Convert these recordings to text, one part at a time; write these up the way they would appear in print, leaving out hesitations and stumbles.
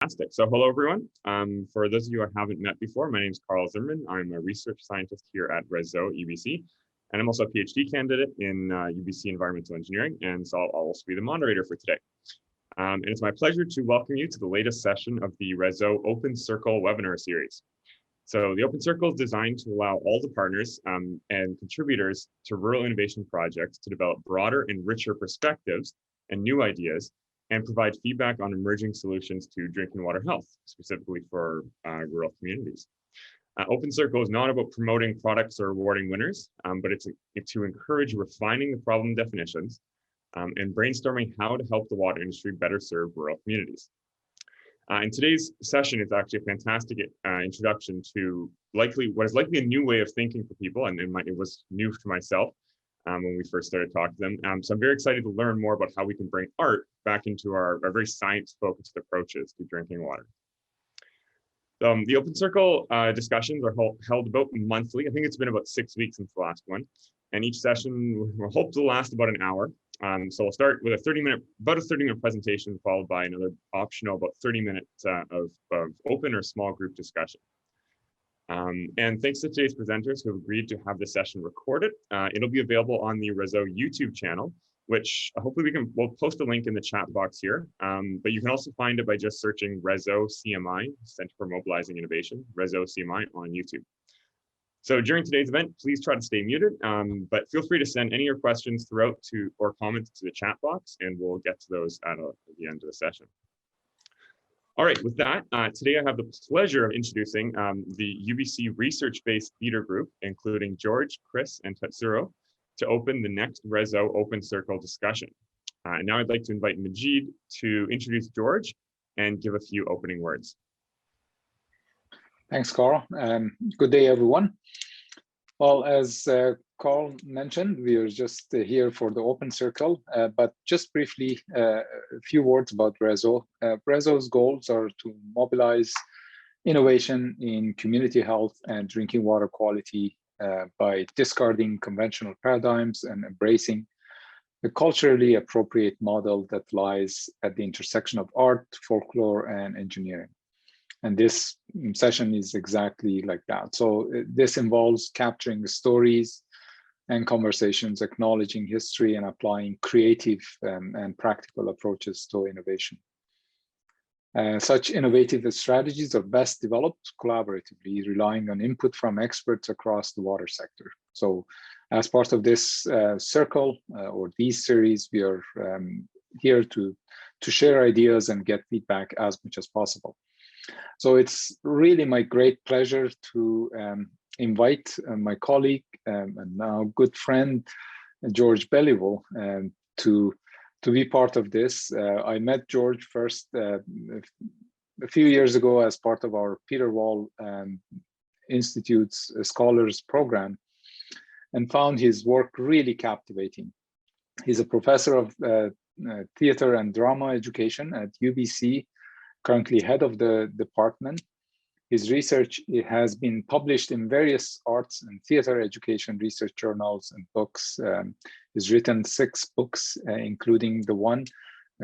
Fantastic. So hello, everyone. For those of you I haven't met before, my name is Carl Zimmerman. I'm a research scientist here at Reseau UBC, and I'm also a PhD candidate in UBC Environmental Engineering, and so I'll also be the moderator for today. And it's my pleasure to welcome you to the latest session of the Reseau Open Circle webinar series. So the Open Circle is designed to allow all the partners and contributors to rural innovation projects to develop broader and richer perspectives and new ideas, and provide feedback on emerging solutions to drinking water health, specifically for rural communities. Open Circle is not about promoting products or awarding winners, but it's to encourage refining the problem definitions and brainstorming how to help the water industry better serve rural communities. In today's session, it's actually a fantastic introduction to what is likely a new way of thinking for people, and it was new to myself when we first started talking to them. So I'm very excited to learn more about how we can bring art back into our very science-focused approaches to drinking water. The Open Circle discussions are held about monthly. I think it's been about 6 weeks since the last one. And each session will hope to last about an hour. So we'll start with about a 30-minute presentation, followed by another optional about 30 minutes of open or small group discussion. And thanks to today's presenters who have agreed to have this session recorded. It'll be available on the Reseau YouTube channel, which hopefully we'll post a link in the chat box here. But you can also find it by just searching Reseau CMI, Center for Mobilizing Innovation, Reseau CMI on YouTube. So during today's event, please try to stay muted, but feel free to send any of your questions throughout or comments to the chat box, and we'll get to those at the end of the session. All right, with that, today I have the pleasure of introducing the UBC Research-Based Theater Group, including George, Chris, and Tetsuro, to open the next Reseau Open Circle discussion. And now I'd like to invite Majid to introduce George and give a few opening words. Thanks, Carl. Good day, everyone. Well, as Carl mentioned, we are just here for the Open Circle, but just briefly, a few words about Reseau. Reseau's goals are to mobilize innovation in community health and drinking water quality by discarding conventional paradigms and embracing a culturally appropriate model that lies at the intersection of art, folklore, and engineering. And this session is exactly like that. So this involves capturing the stories and conversations, acknowledging history, and applying creative and practical approaches to innovation. Such innovative strategies are best developed collaboratively, relying on input from experts across the water sector. So as part of this circle or these series, we are here to share ideas and get feedback as much as possible. So it's really my great pleasure to invite my colleague and now good friend, George Belliveau, to be part of this. I met George first a few years ago as part of our Peter Wall Institute's Scholars Program, and found his work really captivating. He's a professor of theater and drama education at UBC, currently head of the department. His research has been published in various arts and theater education research journals and books. He's written 6 books, including the one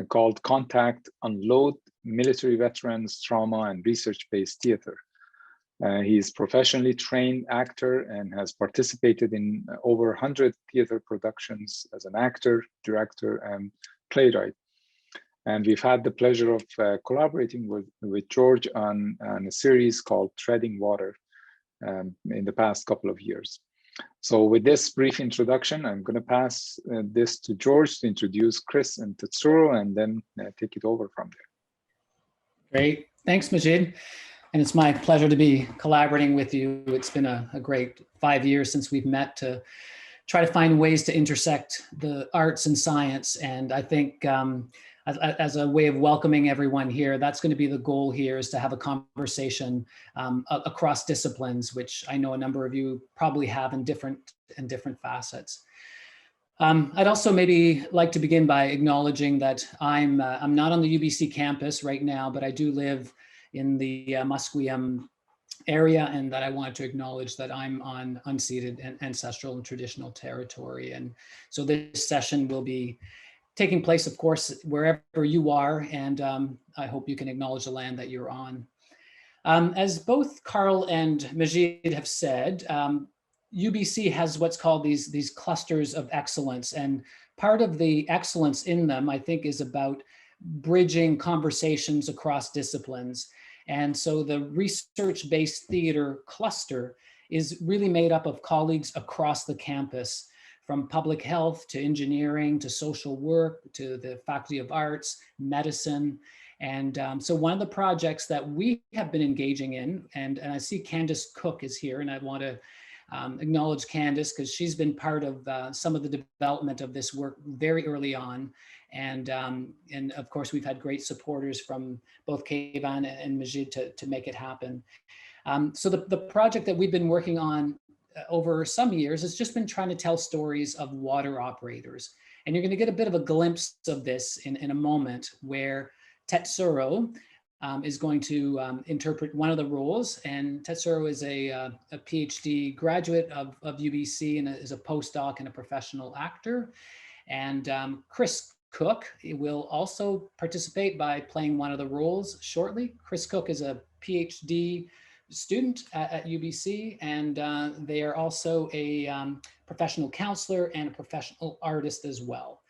called Contact, Unload, Military Veterans, Trauma, and Research-Based Theater. He's professionally trained actor and has participated in over 100 theater productions as an actor, director, and playwright. And we've had the pleasure of collaborating with George on a series called Treading Water in the past couple of years. So with this brief introduction, I'm going to pass this to George to introduce Chris and Tetsuro, and then take it over from there. Great. Thanks, Majid. And it's my pleasure to be collaborating with you. It's been a great 5 years since we've met to try to find ways to intersect the arts and science. And I think as a way of welcoming everyone here, that's going to be the goal here, is to have a conversation across disciplines, which I know a number of you probably have in different facets. I'd also maybe like to begin by acknowledging that I'm not on the UBC campus right now, but I do live in the Musqueam area, and that I wanted to acknowledge that I'm on unceded and ancestral and traditional territory. And so this session will be taking place, of course, wherever you are, and I hope you can acknowledge the land that you're on. As both Carl and Majid have said, UBC has what's called these clusters of excellence, and part of the excellence in them, I think, is about bridging conversations across disciplines. And so the research-based theater cluster is really made up of colleagues across the campus, from public health to engineering to social work to the Faculty of Arts, medicine. And so one of the projects that we have been engaging in, and I see Candace Cook is here, and I want to acknowledge Candace because she's been part of some of the development of this work very early on. And of course, we've had great supporters from both Keivan and Majid to make it happen. So the project that we've been working on over some years has just been trying to tell stories of water operators. And you're going to get a bit of a glimpse of this in a moment, where Tetsuro is going to interpret one of the roles. And Tetsuro is a PhD graduate of UBC and is a postdoc and a professional actor. And Chris Cook will also participate by playing one of the roles shortly. Chris Cook is a PhD student at UBC, and they are also a professional counselor and a professional artist as well.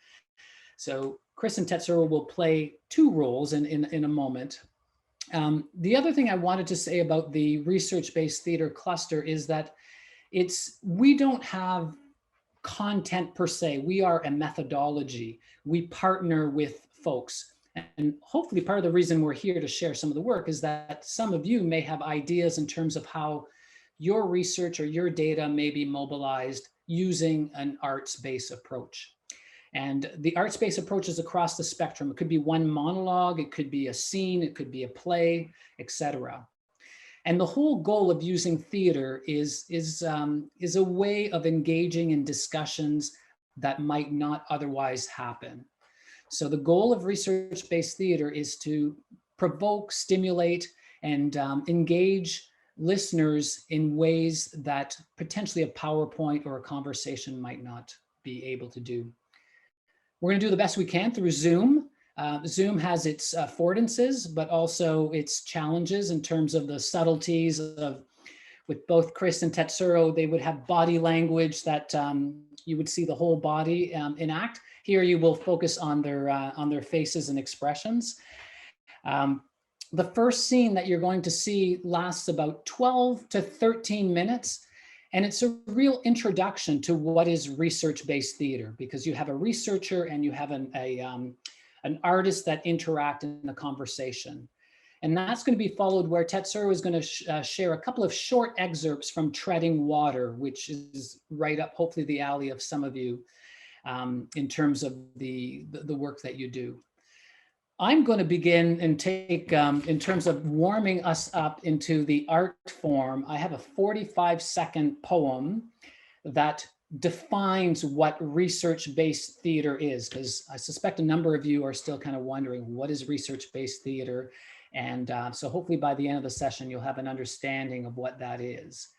So Chris and Tetsuro will play two roles in a moment. The other thing I wanted to say about the research-based theater cluster is that we don't have content per se. We are a methodology. We partner with folks. And hopefully part of the reason we're here to share some of the work is that some of you may have ideas in terms of how your research or your data may be mobilized using an arts-based approach. And the arts-based approach is across the spectrum. It could be one monologue, it could be a scene, it could be a play, etc. And the whole goal of using theater is a way of engaging in discussions that might not otherwise happen. So the goal of research-based theater is to provoke, stimulate, and engage listeners in ways that potentially a PowerPoint or a conversation might not be able to do. We're going to do the best we can through Zoom. Zoom has its affordances, but also its challenges in terms of the subtleties of, with both Chris and Tetsuro, they would have body language that you would see the whole body enact. Here you will focus on their faces and expressions. The first scene that you're going to see lasts about 12 to 13 minutes. And it's a real introduction to what is research-based theater, because you have a researcher and you have an artist that interact in the conversation. And that's going to be followed where Tetsuro is going to share a couple of short excerpts from Treading Water, which is right up, hopefully, the alley of some of you in terms of the work that you do. I'm going to begin and take, in terms of warming us up into the art form, I have a 45-second poem that defines what research-based theater is, because I suspect a number of you are still kind of wondering, what is research-based theater? And so hopefully by the end of the session, you'll have an understanding of what that is.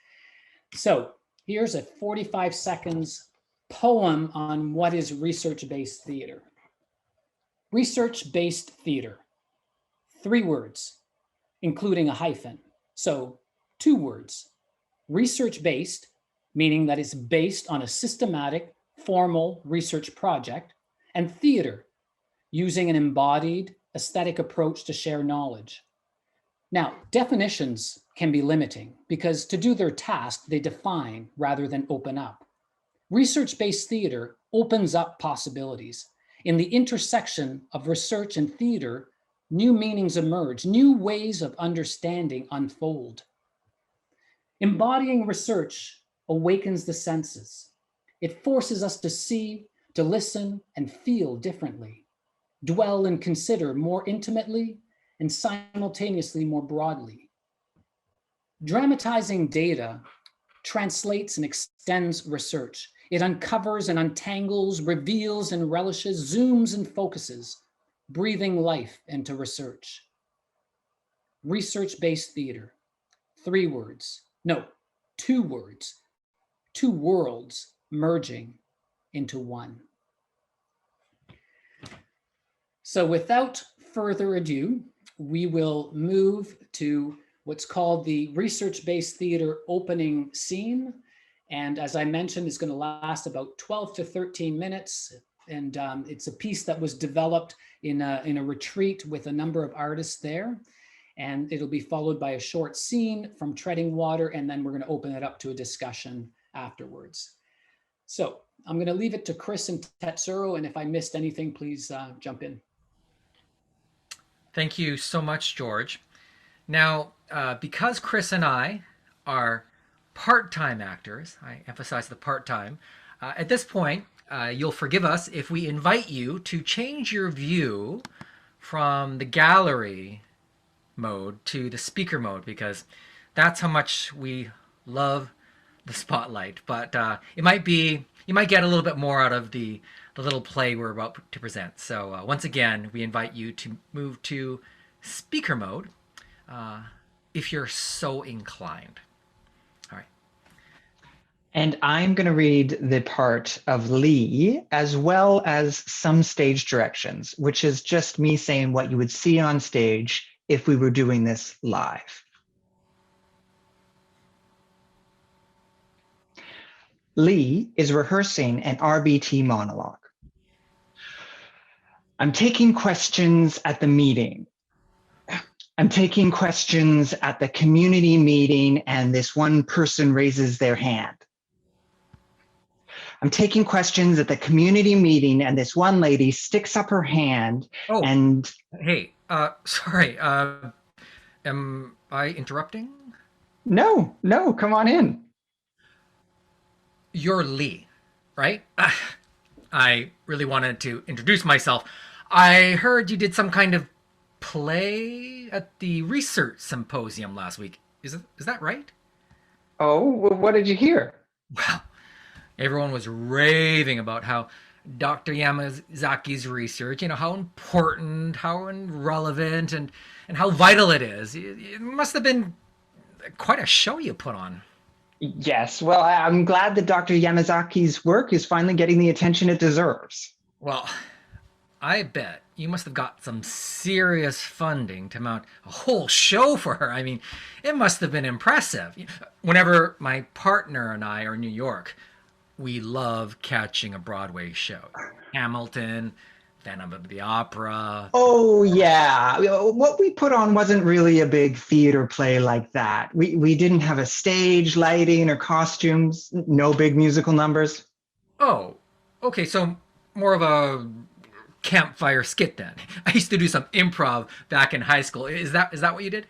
So here's a 45 seconds poem on what is research-based theater. Research-based theater, 3 words, including a hyphen. So 2 words, research-based, meaning that it's based on a systematic, formal research project, and theater, using an embodied, aesthetic approach to share knowledge. Now, definitions can be limiting because to do their task, they define rather than open up. Research-based theater opens up possibilities. In the intersection of research and theater, new meanings emerge, new ways of understanding unfold. Embodying research awakens the senses. It forces us to see, to listen, and feel differently, dwell and consider more intimately and simultaneously more broadly. Dramatizing data translates and extends research. It uncovers and untangles, reveals and relishes, zooms and focuses, breathing life into research. Research-based theater, 3 words, no, 2 words, 2 worlds merging into one. So without further ado, we will move to what's called the research-based theater opening scene. And as I mentioned, it's going to last about 12 to 13 minutes. And it's a piece that was developed in a retreat with a number of artists there. And it'll be followed by a short scene from Treading Water, and then we're going to open it up to a discussion afterwards. So I'm going to leave it to Chris and Tetsuro, and if I missed anything, please jump in. Thank you so much, George. Now, because Chris and I are part-time actors, I emphasize the part-time, at this point, you'll forgive us if we invite you to change your view from the gallery mode to the speaker mode, because that's how much we love the spotlight. But it might be, you might get a little bit more out of the little play we're about to present. So once again, we invite you to move to speaker mode if you're so inclined. All right. And I'm going to read the part of Lee as well as some stage directions, which is just me saying what you would see on stage if we were doing this live. Lee is rehearsing an RBT monologue. I'm taking questions at the meeting. I'm taking questions at the community meeting, and this one person raises their hand. I'm taking questions at the community meeting, and this one lady sticks up her hand. Oh, and hey, sorry, am I interrupting? No, come on in. You're Lee, right? I really wanted to introduce myself. I heard you did some kind of play at the research symposium last week. Is that right? Oh, what did you hear? Well, everyone was raving about how Dr. Yamazaki's research, how important, how relevant, and how vital it is. It must have been quite a show you put on. Yes, well, I'm glad that Dr. Yamazaki's work is finally getting the attention it deserves. Well, I bet you must have got some serious funding to mount a whole show for her. I mean, it must have been impressive. Whenever my partner and I are in New York, we love catching a Broadway show. Hamilton, Phantom of the Opera. Oh, yeah. What we put on wasn't really a big theater play like that. We didn't have a stage, lighting, or costumes. No big musical numbers. Oh, okay. So more of a campfire skit then. I used to do some improv back in high school. Is that what you did?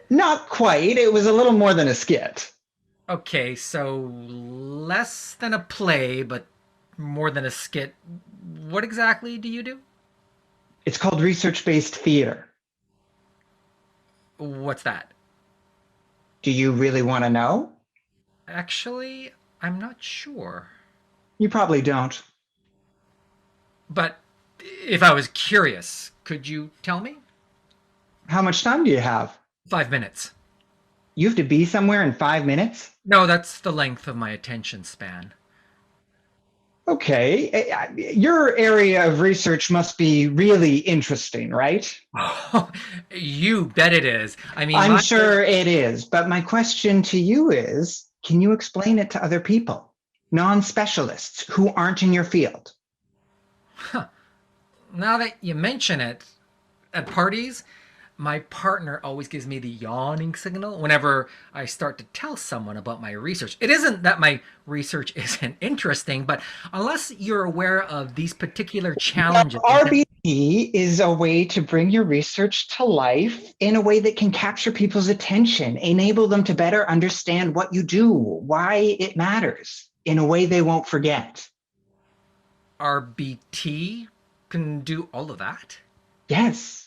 Not quite. It was a little more than a skit. Okay, so less than a play, but more than a skit. What exactly do you do? It's called research-based theater. What's that? Do you really want to know? Actually, I'm not sure. You probably don't. But if I was curious, could you tell me? How much time do you have? 5 minutes. You have to be somewhere in 5 minutes? No, that's the length of my attention span. Okay, your area of research must be really interesting, right? Oh, you bet it is. I mean, I'm sure it is, but my question to you is, can you explain it to other people, non-specialists who aren't in your field? Huh. Now that you mention it, at parties, my partner always gives me the yawning signal whenever I start to tell someone about my research. It isn't that my research isn't interesting, but unless you're aware of these particular challenges... Well, RBT is a way to bring your research to life in a way that can capture people's attention, enable them to better understand what you do, why it matters, in a way they won't forget. RBT can do all of that? Yes.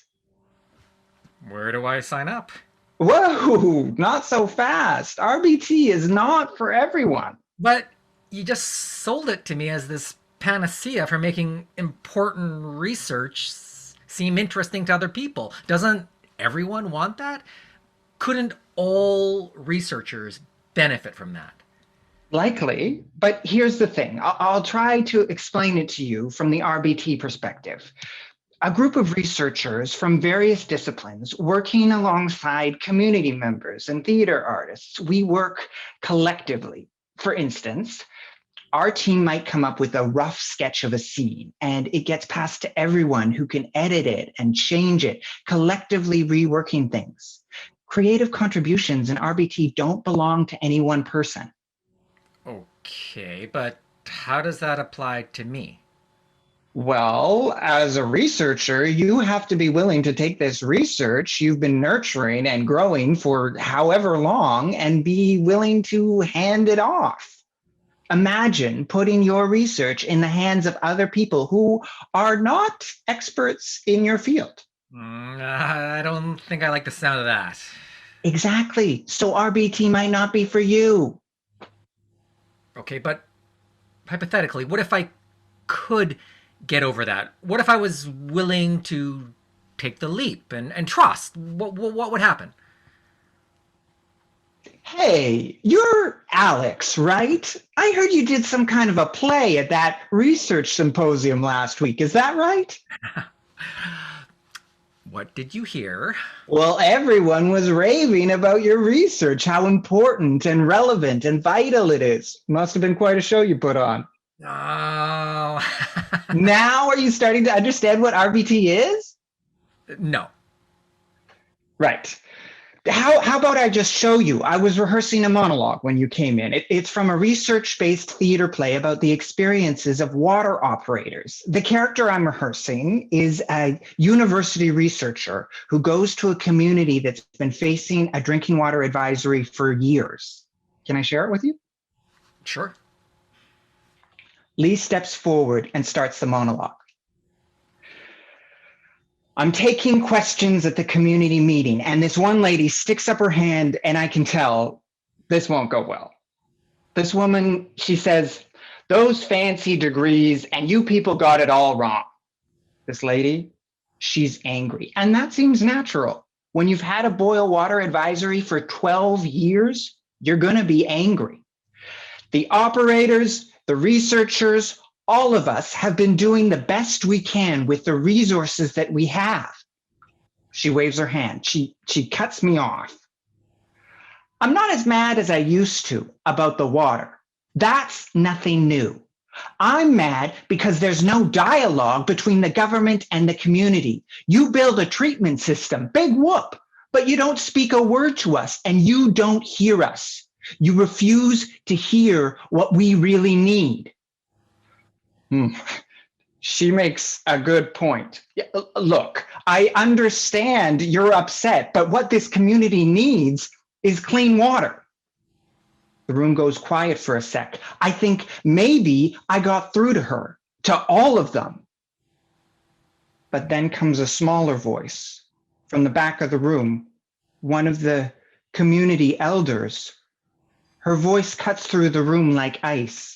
Where do I sign up? Whoa, not so fast. RBT is not for everyone. But you just sold it to me as this panacea for making important research seem interesting to other people. Doesn't everyone want that? Couldn't all researchers benefit from that? Likely, but here's the thing. I'll try to explain it to you from the RBT perspective. a group of researchers from various disciplines working alongside community members and theater artists. We work collectively. For instance, our team might come up with a rough sketch of a scene and it gets passed to everyone who can edit it and change it, collectively reworking things. Creative contributions in RBT don't belong to any one person. Okay, but how does that apply to me? Well, as a researcher, you have to be willing to take this research you've been nurturing and growing for however long and be willing to hand it off. Imagine putting your research in the hands of other people who are not experts in your field. I don't think I like the sound of that. Exactly. So RBT might not be for you. Okay, but hypothetically, what if I could get over that? What if I was willing to take the leap and trust? What would happen? Hey, you're Alex, right? I heard you did some kind of a play at that research symposium last week. Is that right? What did you hear? Well, everyone was raving about your research, how important and relevant and vital it is. Must have been quite a show you put on. Oh. Now are you starting to understand what RBT is? No. Right. How about I just show you? I was rehearsing a monologue when you came in. It's from a research-based theater play about the experiences of water operators. The character I'm rehearsing is a university researcher who goes to a community that's been facing a drinking water advisory for years. Can I share it with you? Sure. Lee steps forward and starts the monologue. I'm taking questions at the community meeting, and this one lady sticks up her hand, and I can tell this won't go well. This woman, she says, those fancy degrees, and you people got it all wrong. This lady, she's angry, and that seems natural. When you've had a boil water advisory for 12 years, you're going to be angry. The operators, the researchers, all of us have been doing the best we can with the resources that we have. She waves her hand. She cuts me off. I'm not as mad as I used to about the water. That's nothing new. I'm mad because there's no dialogue between the government and the community. You build a treatment system, big whoop, but you don't speak a word to us and you don't hear us. You refuse to hear what we really need. She makes a good point. Look, I understand you're upset, but what this community needs is clean water. The room goes quiet for a sec. I think maybe I got through to her, to all of them. But then comes a smaller voice from the back of the room, one of the community elders. Her voice cuts through the room like ice.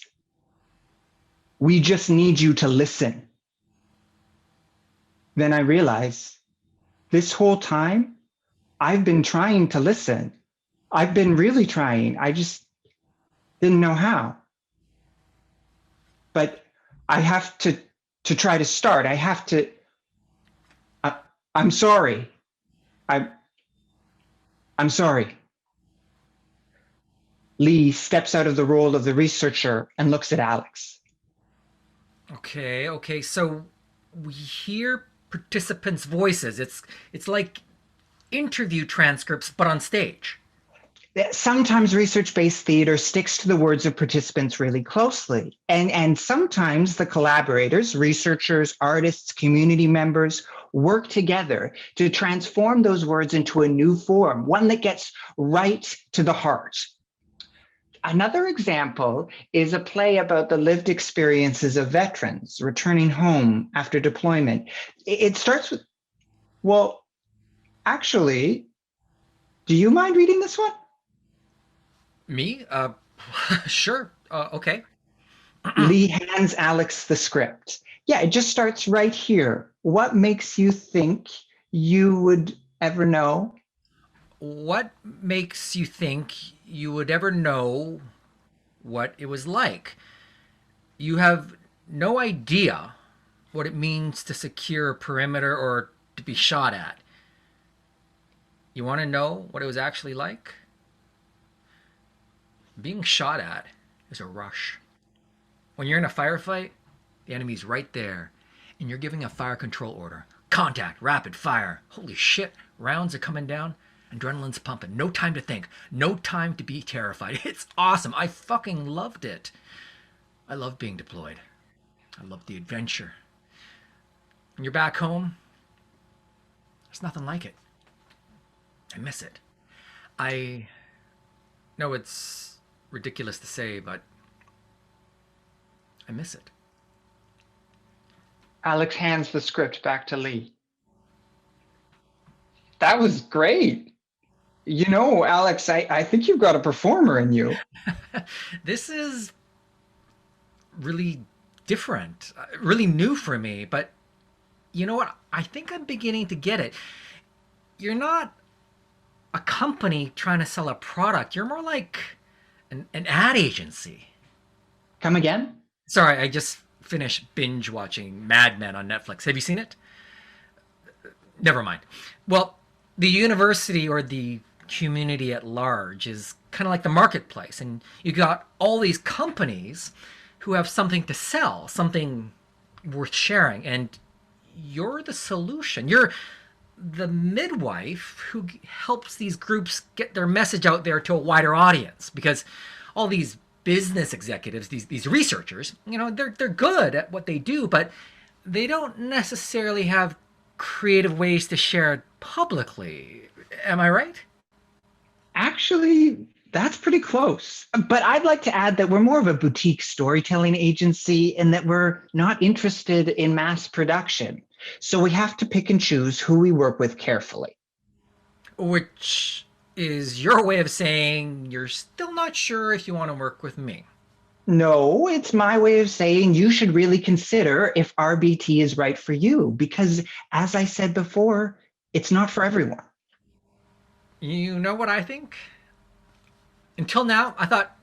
We just need you to listen. Then I realize this whole time, I've been trying to listen. I've been really trying. I just didn't know how. But I have to try to start. I have to, I'm sorry. I'm sorry. Lee steps out of the role of the researcher and looks at Alex. Okay, so we hear participants' voices. It's like interview transcripts, but on stage. Sometimes research-based theater sticks to the words of participants really closely. And sometimes the collaborators, researchers, artists, community members, work together to transform those words into a new form, one that gets right to the heart. Another example is a play about the lived experiences of veterans returning home after deployment. It starts with, well, actually, do you mind reading this one? Me? Sure. Okay. Lee hands Alex the script. Yeah, it just starts right here. What makes you think you would ever know? What makes you think you would ever know what it was like? You have no idea what it means to secure a perimeter or to be shot at. You want to know what it was actually like? Being shot at is a rush. When you're in a firefight, the enemy's right there, and you're giving a fire control order. Contact, rapid fire. Holy shit, rounds are coming down. Adrenaline's pumping. No time to think. No time to be terrified. It's awesome. I fucking loved it. I love being deployed. I love the adventure. When you're back home, there's nothing like it. I miss it. I know it's ridiculous to say, but I miss it. Alex hands the script back to Lee. That was great. You know, Alex, I think you've got a performer in you. This is really different, really new for me, but you know what? I think I'm beginning to get it. You're not a company trying to sell a product. You're more like an ad agency. Come again? Sorry, I just finished binge watching Mad Men on Netflix. Have you seen it? Never mind. Well, the university or the community at large is kind of like the marketplace, and you got all these companies who have something to sell, something worth sharing, and you're the solution. You're the midwife who helps these groups get their message out there to a wider audience, because all these business executives, these researchers, you know, they're good at what they do, but they don't necessarily have creative ways to share it publicly. Am I right? Actually, that's pretty close. But I'd like to add that we're more of a boutique storytelling agency and that we're not interested in mass production. So we have to pick and choose who we work with carefully. Which is your way of saying you're still not sure if you want to work with me. No, it's my way of saying you should really consider if RBT is right for you, because as I said before, it's not for everyone. You know what I think? Until now, I thought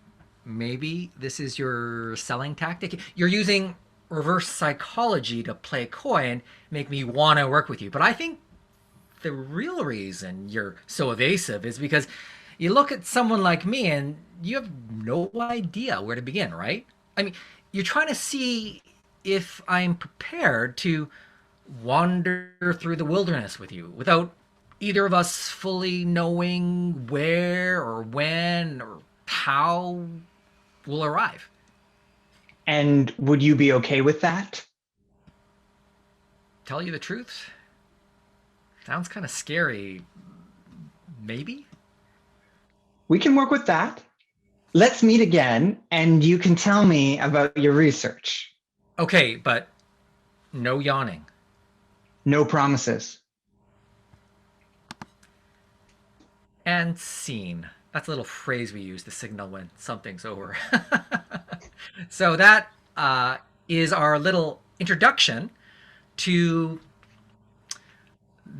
maybe this is your selling tactic. You're using reverse psychology to play coy and make me want to work with you. But I think the real reason you're so evasive is because you look at someone like me and you have no idea where to begin, right? I mean, you're trying to see if I'm prepared to wander through the wilderness with you without either of us fully knowing where or when or how we'll arrive. And would you be okay with that? Tell you the truth, sounds kind of scary. Maybe? We can work with that. Let's meet again and you can tell me about your research. Okay, but no yawning. No promises. And scene. That's a little phrase we use to signal when something's over. So that is our little introduction to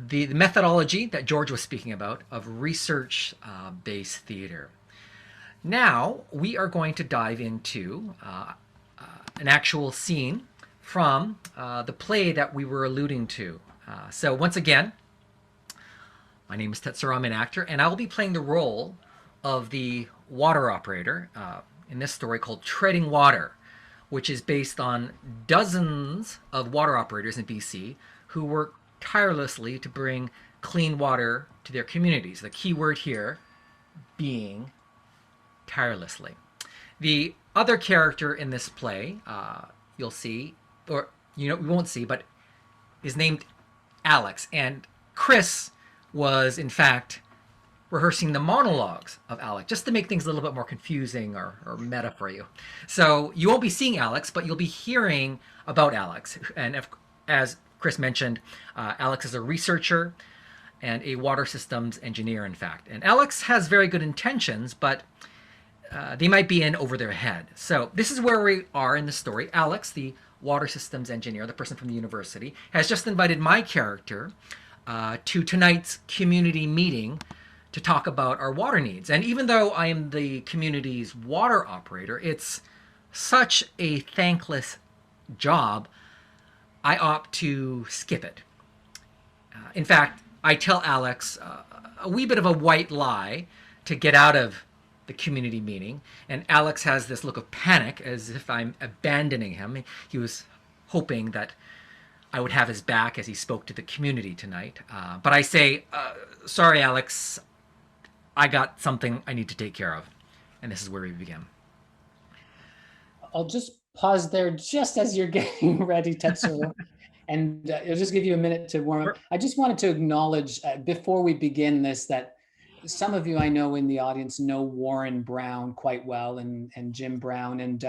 the methodology that George was speaking about of research-based theater. Now we are going to dive into an actual scene from the play that we were alluding to. So once again, my name is Tetsuro, I'm an actor, and I will be playing the role of the water operator in this story called Treading Water, which is based on dozens of water operators in BC who work tirelessly to bring clean water to their communities. The key word here being tirelessly. The other character in this play, you'll see, or you know, we won't see, but is named Alex. And Chris was, in fact, rehearsing the monologues of Alex, just to make things a little bit more confusing or meta for you. So you won't be seeing Alex, but you'll be hearing about Alex. And if, as Chris mentioned, Alex is a researcher and a water systems engineer, in fact. And Alex has very good intentions, but they might be in over their head. So this is where we are in the story. Alex, the water systems engineer, the person from the university, has just invited my character to tonight's community meeting to talk about our water needs. And even though I am the community's water operator, it's such a thankless job. I opt to skip it. In fact, I tell Alex a wee bit of a white lie to get out of the community meeting, and Alex has this look of panic as if I'm abandoning him. He was hoping that I would have his back as he spoke to the community tonight. But I say, sorry, Alex, I got something I need to take care of. And this is where we begin. I'll just pause there just as you're getting ready, Tetsuro. And it'll just give you a minute to warm up. Sure. I just wanted to acknowledge before we begin this that some of you I know in the audience know Warren Brown quite well and Jim Brown. And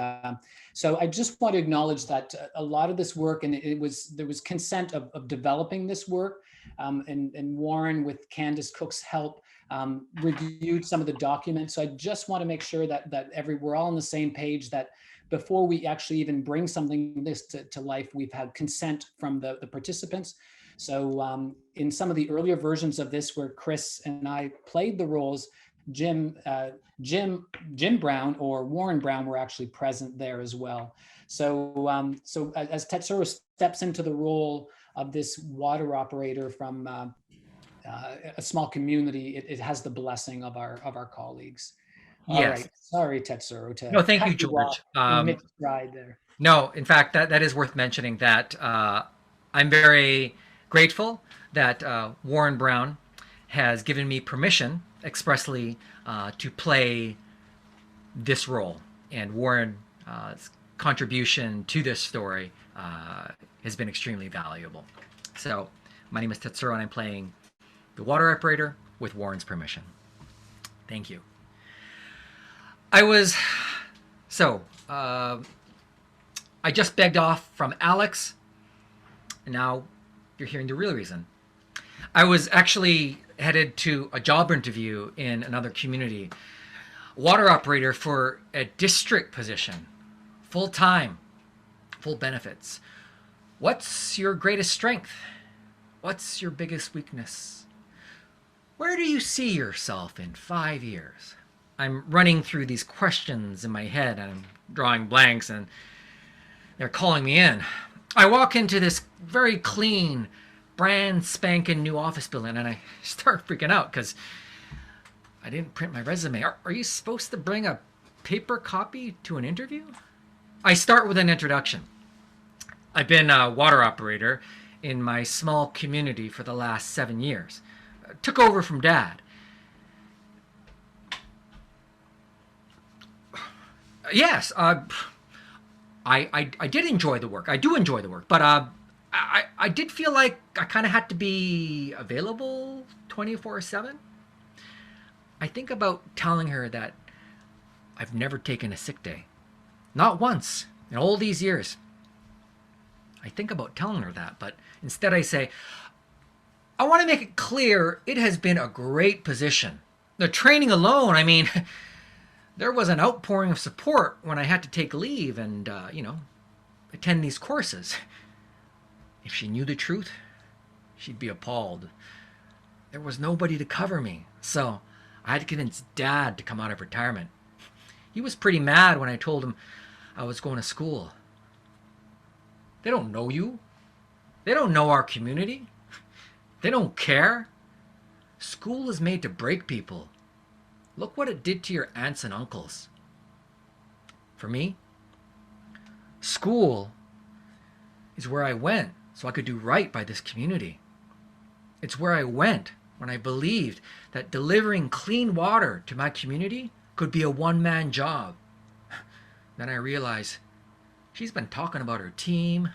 so I just want to acknowledge that a lot of this work, and there was consent of developing this work. And Warren, with Candace Cook's help, reviewed some of the documents. So I just want to make sure that we're all on the same page, that before we actually even bring something this to life, we've had consent from the participants. So in some of the earlier versions of this, where Chris and I played the roles, Jim Brown or Warren Brown were actually present there as well. So so as Tetsuro steps into the role of this water operator from a small community, it has the blessing of our colleagues. All Yes. right. Sorry, Tetsuro, to No, thank you, cut George. off in mid-stride there. No, in fact, that is worth mentioning, that I'm very grateful that Warren Brown has given me permission expressly to play this role. And Warren's contribution to this story has been extremely valuable. So my name is Tetsuro, and I'm playing the water operator with Warren's permission. Thank you. I just begged off from Alex, and now you're hearing the real reason. I was actually headed to a job interview in another community, water operator for a district position, full-time, full benefits. What's your greatest strength? What's your biggest weakness? Where do you see yourself in 5 years? I'm running through these questions in my head, and I'm drawing blanks, and they're calling me in. I walk into this very clean, brand spanking new office building, and I start freaking out because I didn't print my resume. Are you supposed to bring a paper copy to an interview? I start with an introduction. I've been a water operator in my small community for the last 7 years. Took over from Dad. Yes, I did enjoy the work. I do enjoy the work, but I did feel like I kind of had to be available 24/7. I think about telling her that I've never taken a sick day. Not once in all these years. I think about telling her that, but instead I say, I want to make it clear it has been a great position. The training alone, I mean, there was an outpouring of support when I had to take leave and, attend these courses. If she knew the truth, she'd be appalled. There was nobody to cover me, so I had to convince Dad to come out of retirement. He was pretty mad when I told him I was going to school. They don't know you. They don't know our community. They don't care. School is made to break people. Look what it did to your aunts and uncles. For me, school is where I went so I could do right by this community. It's where I went when I believed that delivering clean water to my community could be a one-man job. Then I realized she's been talking about her team,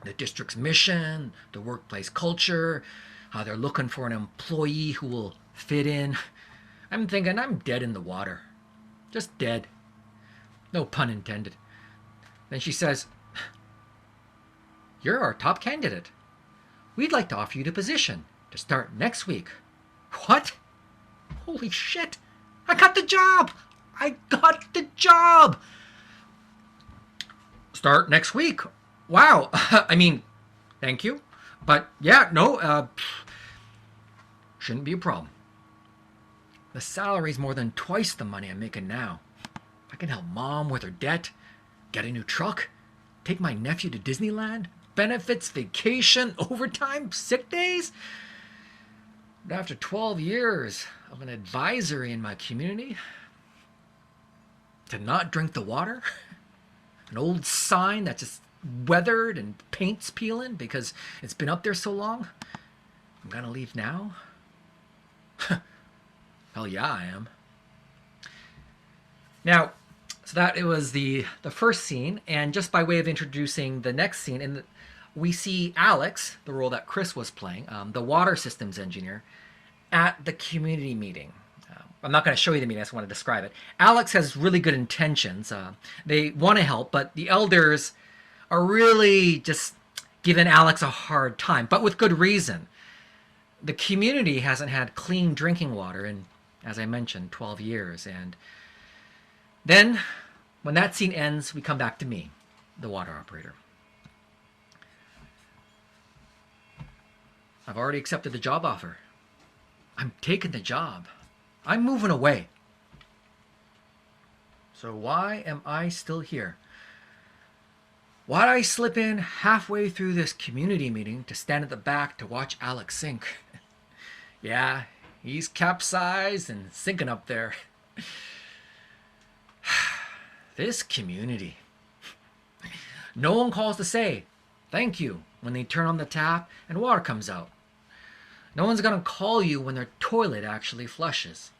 the district's mission, the workplace culture, how they're looking for an employee who will fit in. I'm thinking I'm dead in the water. Just dead. No pun intended. Then she says, "You're our top candidate. We'd like to offer you the position to start next week." What? Holy shit. I got the job. I got the job. Start next week. Wow. I mean, thank you. But yeah, no, shouldn't be a problem. The salary's more than twice the money I'm making now. I can help Mom with her debt, get a new truck, take my nephew to Disneyland. benefits, vacation, overtime, sick days. But after 12 years of an advisory in my community, to not drink the water, an old sign that's just weathered and paint's peeling because it's been up there so long, I'm gonna leave now? Hell yeah, I am. Now, so that it was the first scene, and just by way of introducing the next scene, we see Alex, the role that Chris was playing, the water systems engineer, at the community meeting. I'm not going to show you the meeting, I just want to describe it. Alex has really good intentions. They want to help, but the elders are really just giving Alex a hard time, but with good reason. The community hasn't had clean drinking water in, as I mentioned, 12 years. And then, when that scene ends, we come back to me, the water operator. I've already accepted the job offer. I'm taking the job. I'm moving away. So why am I still here? Why'd I slip in halfway through this community meeting to stand at the back to watch Alex sink? Yeah, he's capsized and sinking up there. This community. No one calls to say thank you when they turn on the tap and water comes out. No one's gonna call you when their toilet actually flushes.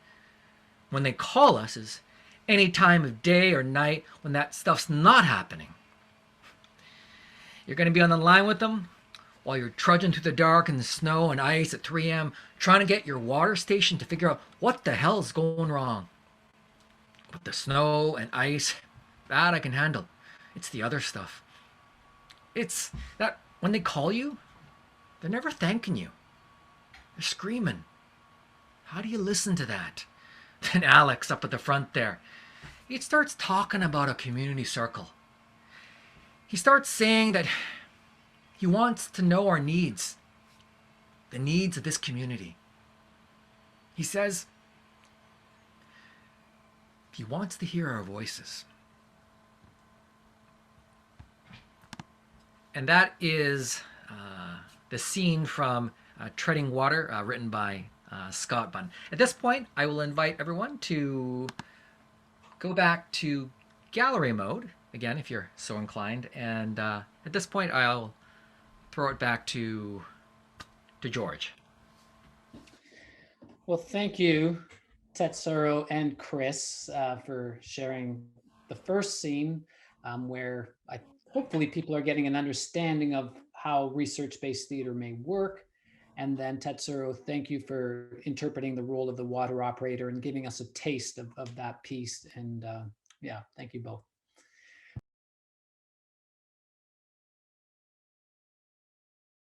When they call us is any time of day or night when that stuff's not happening. You're gonna be on the line with them while you're trudging through the dark and the snow and ice at 3 a.m. trying to get your water station to figure out what the hell's going wrong. But the snow and ice, that I can handle. It's the other stuff. It's that when they call you, they're never thanking you. They're screaming. How do you listen to that? Then Alex up at the front there, he starts talking about a community circle. He starts saying that he wants to know our needs, the needs of this community. He says he wants to hear our voices. And that is the scene from Treading Water, written by Scott Bunn. At this point, I will invite everyone to go back to gallery mode, again, if you're so inclined. And at this point, I'll throw it back to George. Well, thank you, Tetsuro and Chris, for sharing the first scene where hopefully people are getting an understanding of how research-based theater may work. And then Tetsuro, thank you for interpreting the role of the water operator and giving us a taste of that piece. And yeah, thank you both.